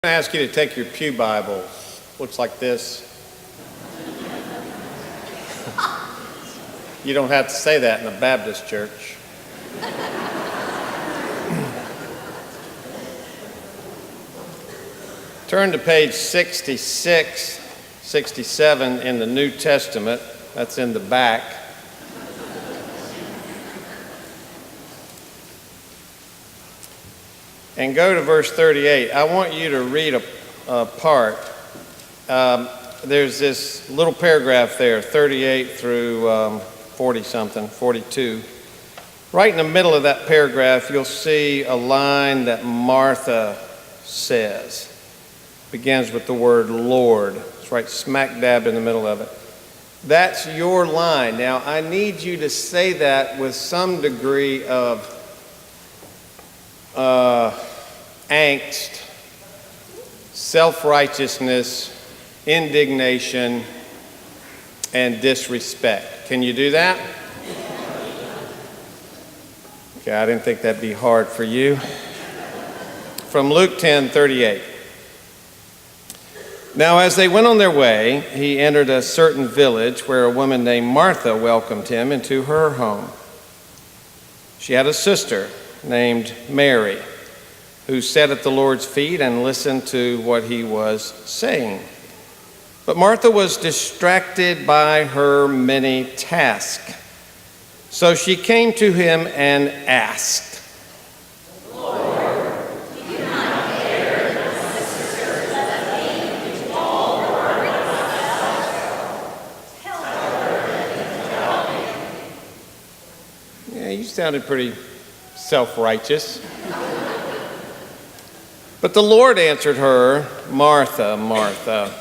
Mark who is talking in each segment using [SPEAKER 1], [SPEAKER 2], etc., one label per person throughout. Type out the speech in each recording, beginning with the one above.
[SPEAKER 1] I'm going to ask you to take your pew Bible. Looks like this. You don't have to say that in a Baptist church. Turn to page 66, 67 in the New Testament. That's in the back. And go to verse 38. I want you to read a part. There's this little paragraph there, 38 through 40-something, 42. Right in the middle of that paragraph, you'll see a line that Martha says. Begins with the word Lord. It's right smack dab in the middle of it. That's your line. Now, I need you to say that with some degree of angst, self-righteousness, indignation, and disrespect. Can you do that? Okay, I didn't think that'd be hard for you. From Luke 10:38. Now, as they went on their way, he entered a certain village where a woman named Martha welcomed him into her home. She had a sister named Mary, who sat at the Lord's feet and listened to what he was saying. But Martha was distracted by her many tasks. So she came to him and asked,
[SPEAKER 2] Lord, do you not care that my sister has laid me all the work myself? Tell her to help me.
[SPEAKER 1] Yeah, you sounded pretty self-righteous. But the Lord answered her, Martha, Martha,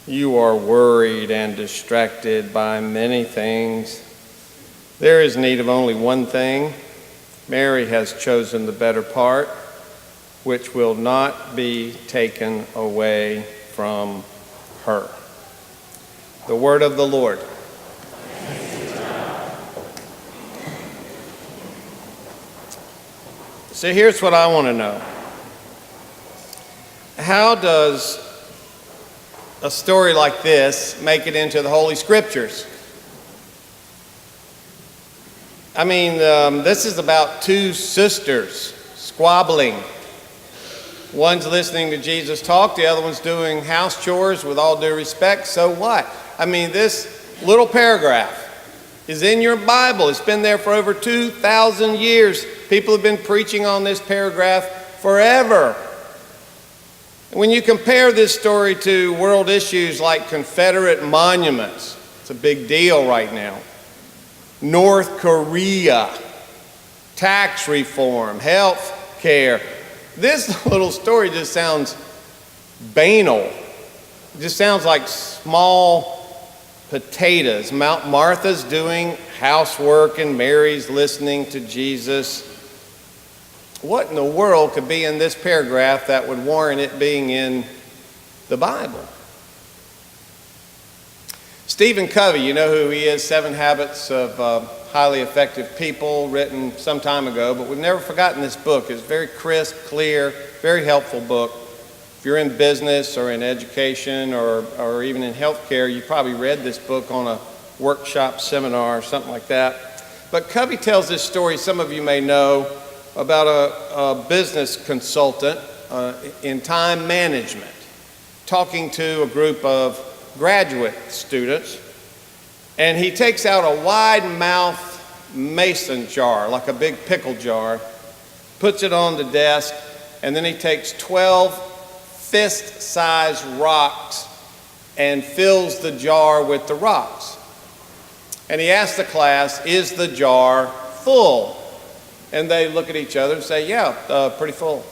[SPEAKER 1] you are worried and distracted by many things. There is need of only one thing. Mary has chosen the better part, which will not be taken away from her. The word of the Lord. So here's what I want to know. How does a story like this make it into the Holy Scriptures? I mean, this is about two sisters squabbling. One's listening to Jesus talk, the other one's doing house chores. With all due respect, so what? I mean, this little paragraph is in your Bible. It's been there for over 2,000 years. People have been preaching on this paragraph forever. When you compare this story to world issues like Confederate monuments, it's a big deal right now. North Korea, tax reform, health care. This little story just sounds banal. It just sounds like small potatoes. Martha's doing housework and Mary's listening to Jesus. What in the world could be in this paragraph that would warrant it being in the Bible? Stephen Covey, you know who he is, 7 Habits of Highly Effective People, written some time ago, but we've never forgotten this book. It's very crisp, clear, very helpful book. If you're in business or in education or even in healthcare, you probably read this book on a workshop, seminar, or something like that. But Covey tells this story, some of you may know, about a business consultant in time management, talking to a group of graduate students, and he takes out a wide-mouth mason jar, like a big pickle jar, puts it on the desk, and then he takes 12 fist-sized rocks and fills the jar with the rocks. And he asks the class, is the jar full? And they look at each other and say, yeah, pretty full.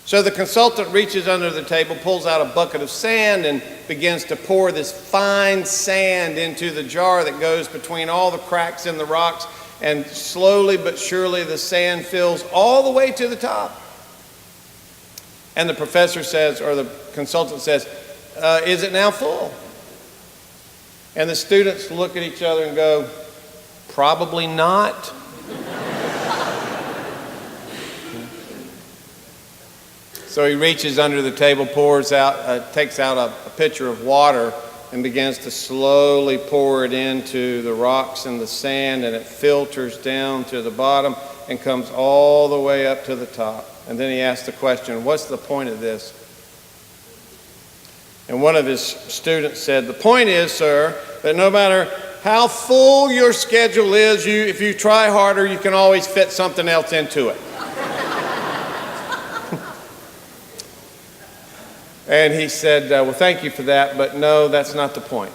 [SPEAKER 1] So the consultant reaches under the table, pulls out a bucket of sand, and begins to pour this fine sand into the jar that goes between all the cracks in the rocks. And slowly but surely the sand fills all the way to the top. And the professor says, or the consultant says, is it now full? And the students look at each other and go, probably not. So he reaches under the table, takes out a pitcher of water and begins to slowly pour it into the rocks and the sand, and it filters down to the bottom and comes all the way up to the top. And then he asks the question, what's the point of this? And one of his students said, the point is, sir, that no matter how full your schedule is, if you try harder, you can always fit something else into it. And he said, well, thank you for that, but no, that's not the point.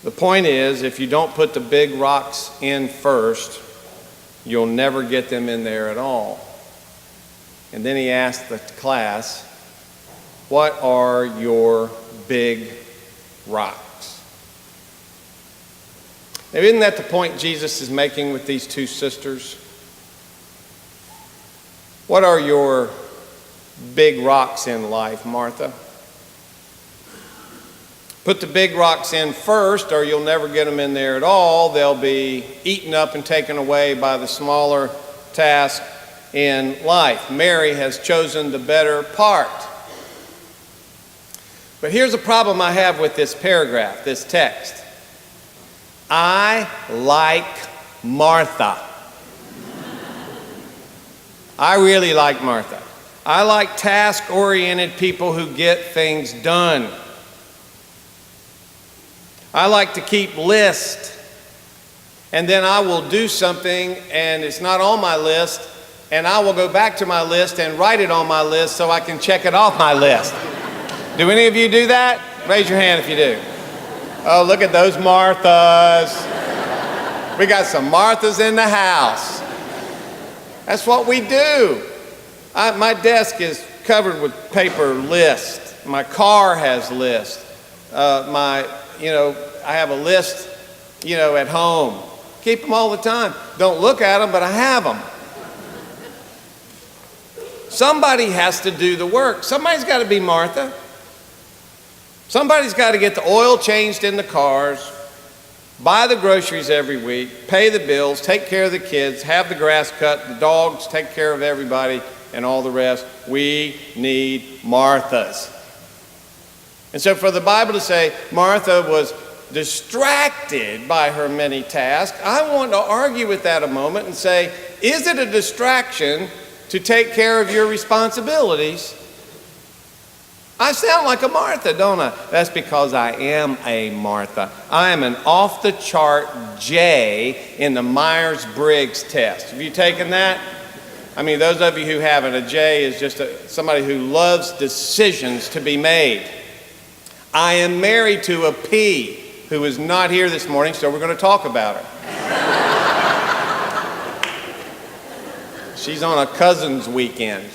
[SPEAKER 1] The point is, if you don't put the big rocks in first, you'll never get them in there at all. And then he asked the class, what are your big rocks? Now, isn't that the point Jesus is making with these two sisters? What are your big rocks in life, Martha? Put the big rocks in first, or you'll never get them in there at all. They'll be eaten up and taken away by the smaller task in life. Mary has chosen the better part. But here's a problem I have with this paragraph, this text. I like Martha. I really like Martha. I like task-oriented people who get things done. I like to keep lists, and then I will do something and it's not on my list, and I will go back to my list and write it on my list so I can check it off my list. Do any of you do that? Raise your hand if you do. Oh, look at those Marthas. We got some Marthas in the house. That's what we do. My desk is covered with paper lists. My car has lists. I have a list, at home. Keep them all the time. Don't look at them, but I have them. Somebody has to do the work. Somebody's got to be Martha. Somebody's got to get the oil changed in the cars, buy the groceries every week, pay the bills, take care of the kids, have the grass cut, the dogs, take care of everybody, and all the rest. We need Marthas. And so for the Bible to say Martha was distracted by her many tasks, I want to argue with that a moment and say, is it a distraction to take care of your responsibilities? I sound like a Martha, don't I? That's because I am a Martha. I am an off-the-chart J in the Myers-Briggs test. Have you taken that? I mean, those of you who haven't, a J is just somebody who loves decisions to be made. I am married to a P who is not here this morning, so we're going to talk about her. She's on a cousin's weekend.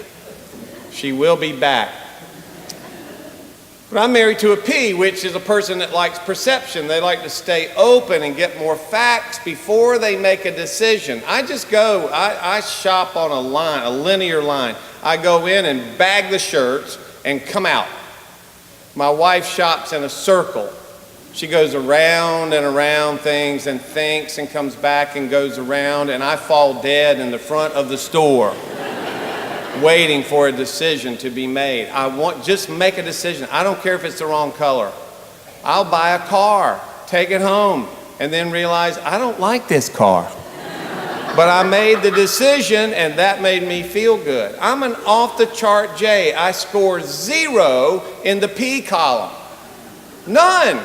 [SPEAKER 1] She will be back. But I'm married to a P, which is a person that likes perception. They like to stay open and get more facts before they make a decision. I shop on a linear line. I go in and bag the shirts and come out. My wife shops in a circle. She goes around and around things and thinks and comes back and goes around, and I fall dead in the front of the store waiting for a decision to be made. Just make a decision. I don't care if it's the wrong color. I'll buy a car, take it home, and then realize I don't like this car. But I made the decision, and that made me feel good. I'm an off-the-chart J. I score 0 in the P column. None.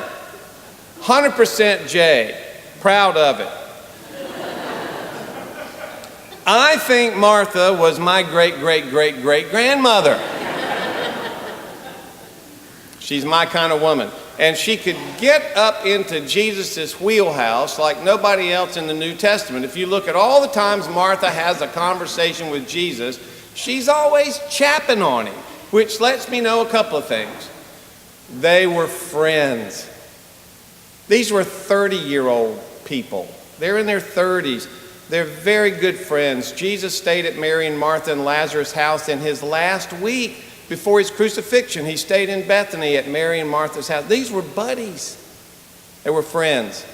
[SPEAKER 1] 100% J. Proud of it. I think Martha was my great-great-great-great-grandmother. She's my kind of woman. And she could get up into Jesus' wheelhouse like nobody else in the New Testament. If you look at all the times Martha has a conversation with Jesus, she's always chapping on him, which lets me know a couple of things. They were friends. These were 30-year-old people. They're in their 30s. They're very good friends. Jesus stayed at Mary and Martha and Lazarus' house in his last week before his crucifixion. He stayed in Bethany at Mary and Martha's house. These were buddies. They were friends.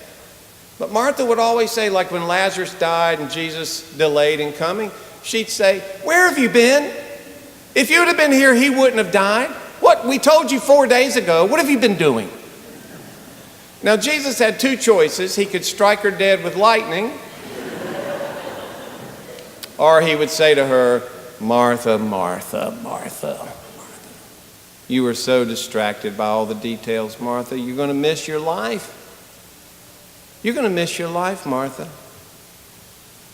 [SPEAKER 1] But Martha would always say, like when Lazarus died and Jesus delayed in coming, she'd say, "Where have you been?" If you would have been here, he wouldn't have died. What? We told you 4 days ago. What have you been doing? Now, Jesus had two choices. He could strike her dead with lightning, or he would say to her, Martha, Martha, Martha. You were so distracted by all the details, Martha. You're going to miss your life. You're going to miss your life, Martha.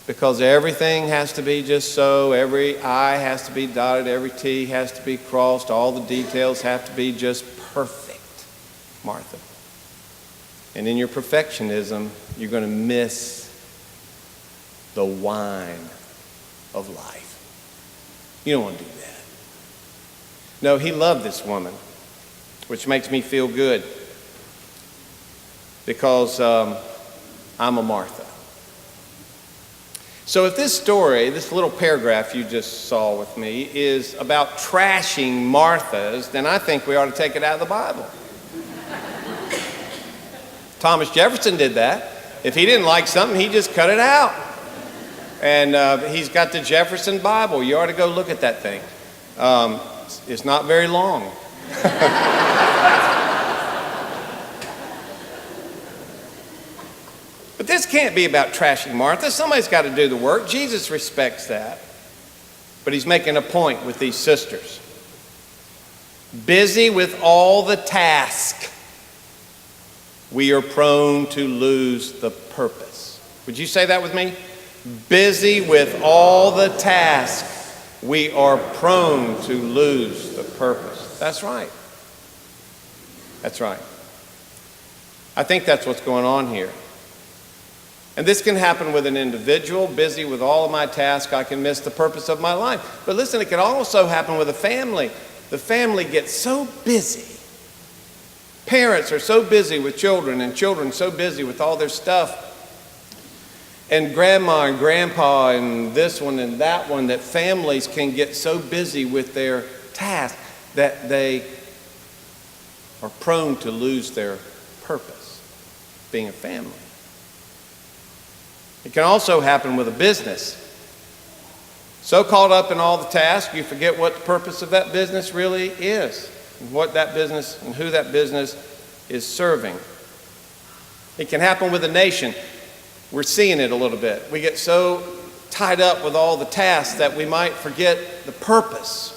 [SPEAKER 1] Because everything has to be just so. Every I has to be dotted. Every T has to be crossed. All the details have to be just perfect, Martha. And in your perfectionism, you're going to miss the wine of life. You don't want to do that. No, he loved this woman, which makes me feel good because I'm a Martha. So if this story, this little paragraph you just saw with me, is about trashing Marthas, then I think we ought to take it out of the Bible. Thomas Jefferson did that. If he didn't like something, he just cut it out. And he's got the Jefferson Bible. You ought to go look at that thing. It's not very long. But this can't be about trashing Martha. Somebody's got to do the work. Jesus respects that. But he's making a point with these sisters. Busy with all the task, we are prone to lose the purpose. Would you say that with me? Busy with all the task, we are prone to lose the purpose. That's right. That's right. I think that's what's going on here. And this can happen with an individual, busy with all of my tasks, I can miss the purpose of my life. But listen, it can also happen with a family. The family gets so busy. Parents are so busy with children, and children so busy with all their stuff. And grandma and grandpa and this one and that one, that families can get so busy with their tasks that they are prone to lose their purpose, being a family. It can also happen with a business. So caught up in all the tasks, you forget what the purpose of that business really is, and what that business and who that business is serving. It can happen with a nation. We're seeing it a little bit. We get so tied up with all the tasks that we might forget the purpose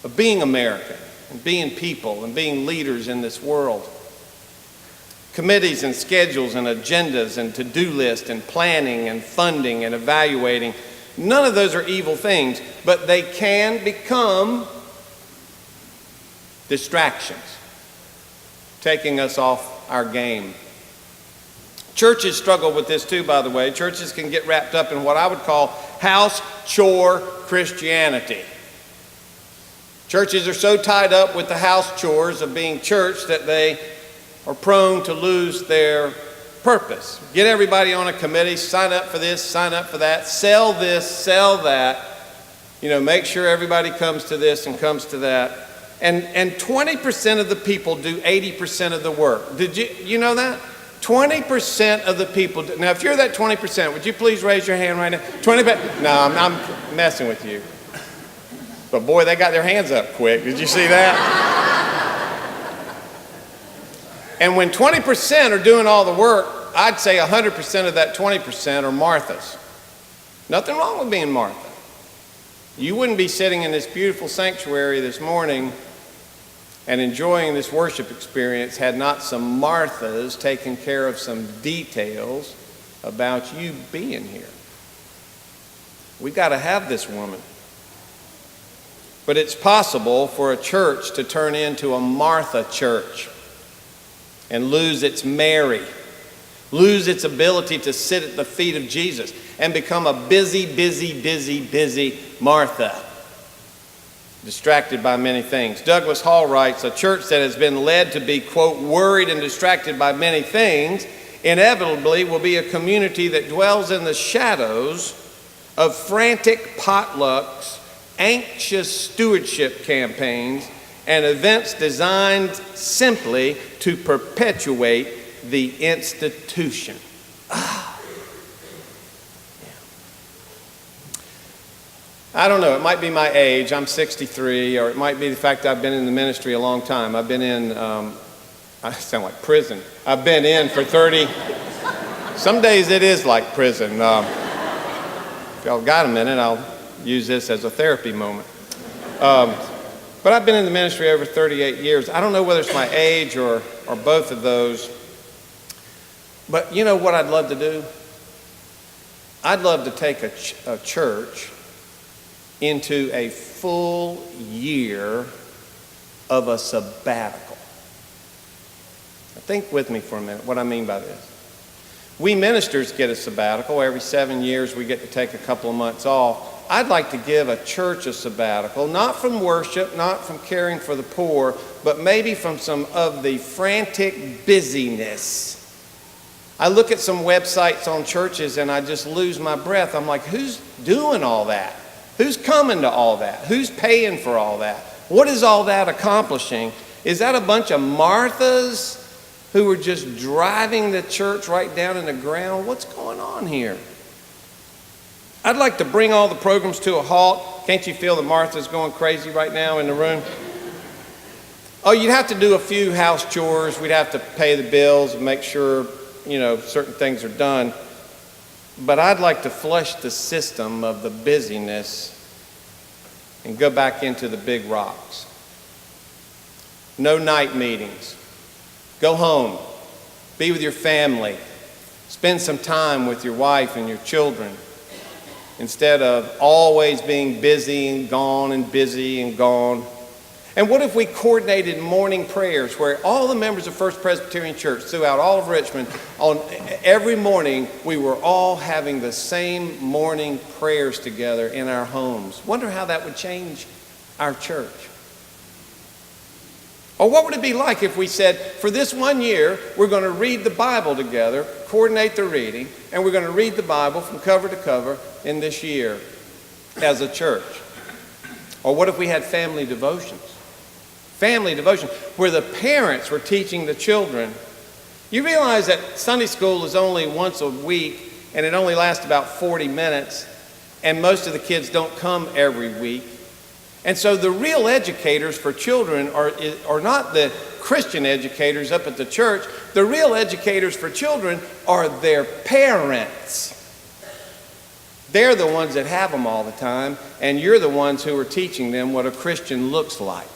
[SPEAKER 1] of being American and being people and being leaders in this world. Committees and schedules and agendas and to-do lists and planning and funding and evaluating. None of those are evil things, but they can become distractions, taking us off our game. Churches struggle with this too, by the way. Churches can get wrapped up in what I would call house-chore Christianity. Churches are so tied up with the house chores of being church that they are prone to lose their purpose. Get everybody on a committee, sign up for this, sign up for that, sell this, sell that. Make sure everybody comes to this and comes to that. And 20% of the people do 80% of the work. Did you know that? 20% of the people do. Now, if you're that 20%, would you please raise your hand right now? 20%. No, I'm messing with you. But boy, they got their hands up quick. Did you see that? And when 20% are doing all the work, I'd say 100% of that 20% are Marthas. Nothing wrong with being Martha. You wouldn't be sitting in this beautiful sanctuary this morning and enjoying this worship experience had not some Marthas taken care of some details about you being here. We got to have this woman. But it's possible for a church to turn into a Martha church and lose its Mary, lose its ability to sit at the feet of Jesus and become a busy Martha, distracted by many things. Douglas Hall writes, a church that has been led to be, quote, worried and distracted by many things, inevitably will be a community that dwells in the shadows of frantic potlucks, anxious stewardship campaigns, and events designed simply to perpetuate the institution. I don't know, it might be my age, I'm 63, or it might be the fact that I've been in the ministry a long time. I've been in, I sound like prison. I've been in for 30, some days it is like prison. If y'all got a minute, I'll use this as a therapy moment. But I've been in the ministry over 38 years. I don't know whether it's my age or both of those. But you know what I'd love to do? I'd love to take a church into a full year of a sabbatical. Now think with me for a minute what I mean by this. We ministers get a sabbatical. Every 7 years we get to take a couple of months off. I'd like to give a church a sabbatical, not from worship, not from caring for the poor, but maybe from some of the frantic busyness. I look at some websites on churches and I just lose my breath. I'm like, who's doing all that? Who's coming to all that? Who's paying for all that? What is all that accomplishing? Is that a bunch of Marthas who are just driving the church right down in the ground? What's going on here? I'd like to bring all the programs to a halt. Can't you feel that Martha's going crazy right now in the room? Oh, you'd have to do a few house chores. We'd have to pay the bills and make sure, certain things are done. But I'd like to flush the system of the busyness and go back into the big rocks. No night meetings. Go home. Be with your family. Spend some time with your wife and your children instead of always being busy and gone and busy and gone. And what if we coordinated morning prayers where all the members of First Presbyterian Church throughout all of Richmond, on every morning, we were all having the same morning prayers together in our homes? Wonder how that would change our church. Or what would it be like if we said, for this 1 year, we're going to read the Bible together, coordinate the reading, and we're going to read the Bible from cover to cover in this year as a church? Or what if we had family devotions? Family devotion, where the parents were teaching the children. You realize that Sunday school is only once a week, and it only lasts about 40 minutes, and most of the kids don't come every week. And so the real educators for children are not the Christian educators up at the church. The real educators for children are their parents. They're the ones that have them all the time, and you're the ones who are teaching them what a Christian looks like.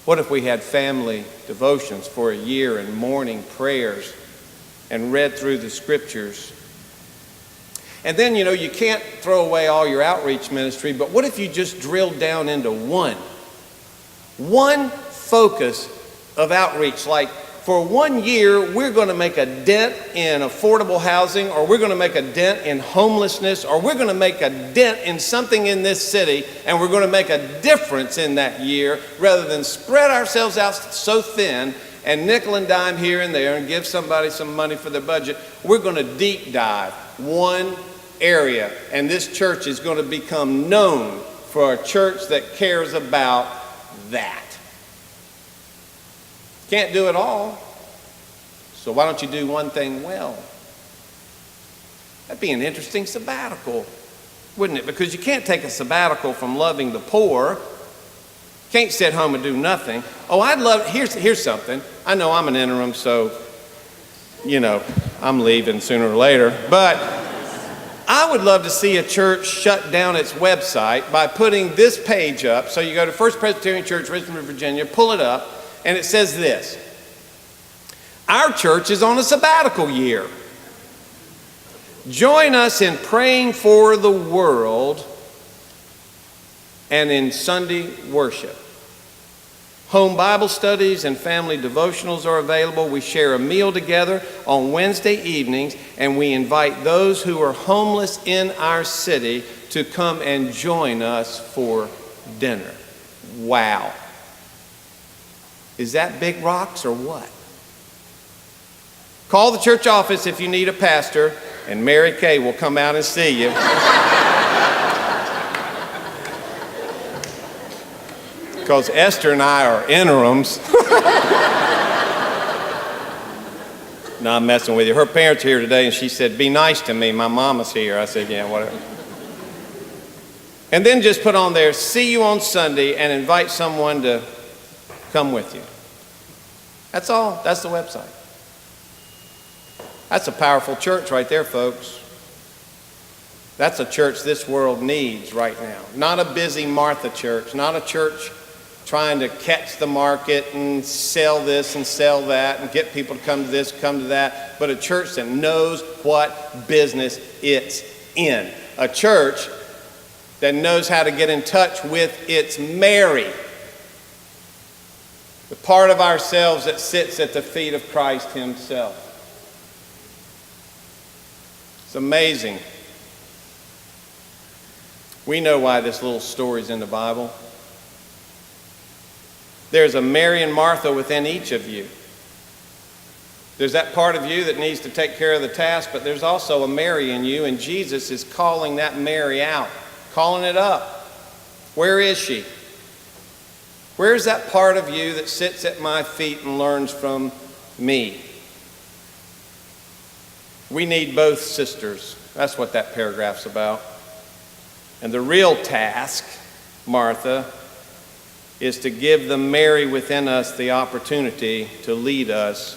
[SPEAKER 1] What if we had family devotions for a year and morning prayers and read through the scriptures? And then, you can't throw away all your outreach ministry, but what if you just drilled down into one focus of outreach? Like, for 1 year, we're going to make a dent in affordable housing, or we're going to make a dent in homelessness, or we're going to make a dent in something in this city, and we're going to make a difference in that year, rather than spread ourselves out so thin and nickel and dime here and there and give somebody some money for their budget. We're going to deep dive one area, and this church is going to become known for a church that cares about that. Can't do it all, so why don't you do one thing well? That'd be an interesting sabbatical, wouldn't it? Because you can't take a sabbatical from loving the poor. Can't sit home and do nothing. Oh, here's something. I know I'm an interim, so, I'm leaving sooner or later. But I would love to see a church shut down its website by putting this page up. So you go to First Presbyterian Church, Richmond, Virginia, pull it up, and it says this: our church is on a sabbatical year. Join us in praying for the world and in Sunday worship. Home Bible studies and family devotionals are available. We share a meal together on Wednesday evenings, and we invite those who are homeless in our city to come and join us for dinner. Wow. Is that big rocks or what? Call the church office if you need a pastor, and Mary Kay will come out and see you. Because Esther and I are interims. No, I'm messing with you. Her parents are here today, and she said, be nice to me. My mama's here. I said, yeah, whatever. And then just put on there, see you on Sunday, and invite someone to come with you. That's all. That's the website. That's a powerful church right there, folks. That's a church this world needs right now. Not a busy Martha church, not a church trying to catch the market and sell this and sell that and get people to come to this, come to that, but a church that knows what business it's in. A church that knows how to get in touch with its Mary, the part of ourselves that sits at the feet of Christ himself. It's amazing. We know why this little story's in the Bible. There's a Mary and Martha within each of you. There's that part of you that needs to take care of the task, but there's also a Mary in you, and Jesus is calling that Mary out, calling it up. Where is she? Where's that part of you that sits at my feet and learns from me? We need both sisters. That's what that paragraph's about. And the real task, Martha, is to give the Mary within us the opportunity to lead us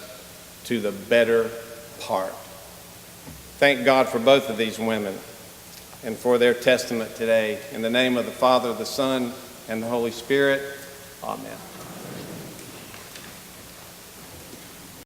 [SPEAKER 1] to the better part. Thank God for both of these women and for their testament today. In the name of the Father, the Son, and the Holy Spirit, amen.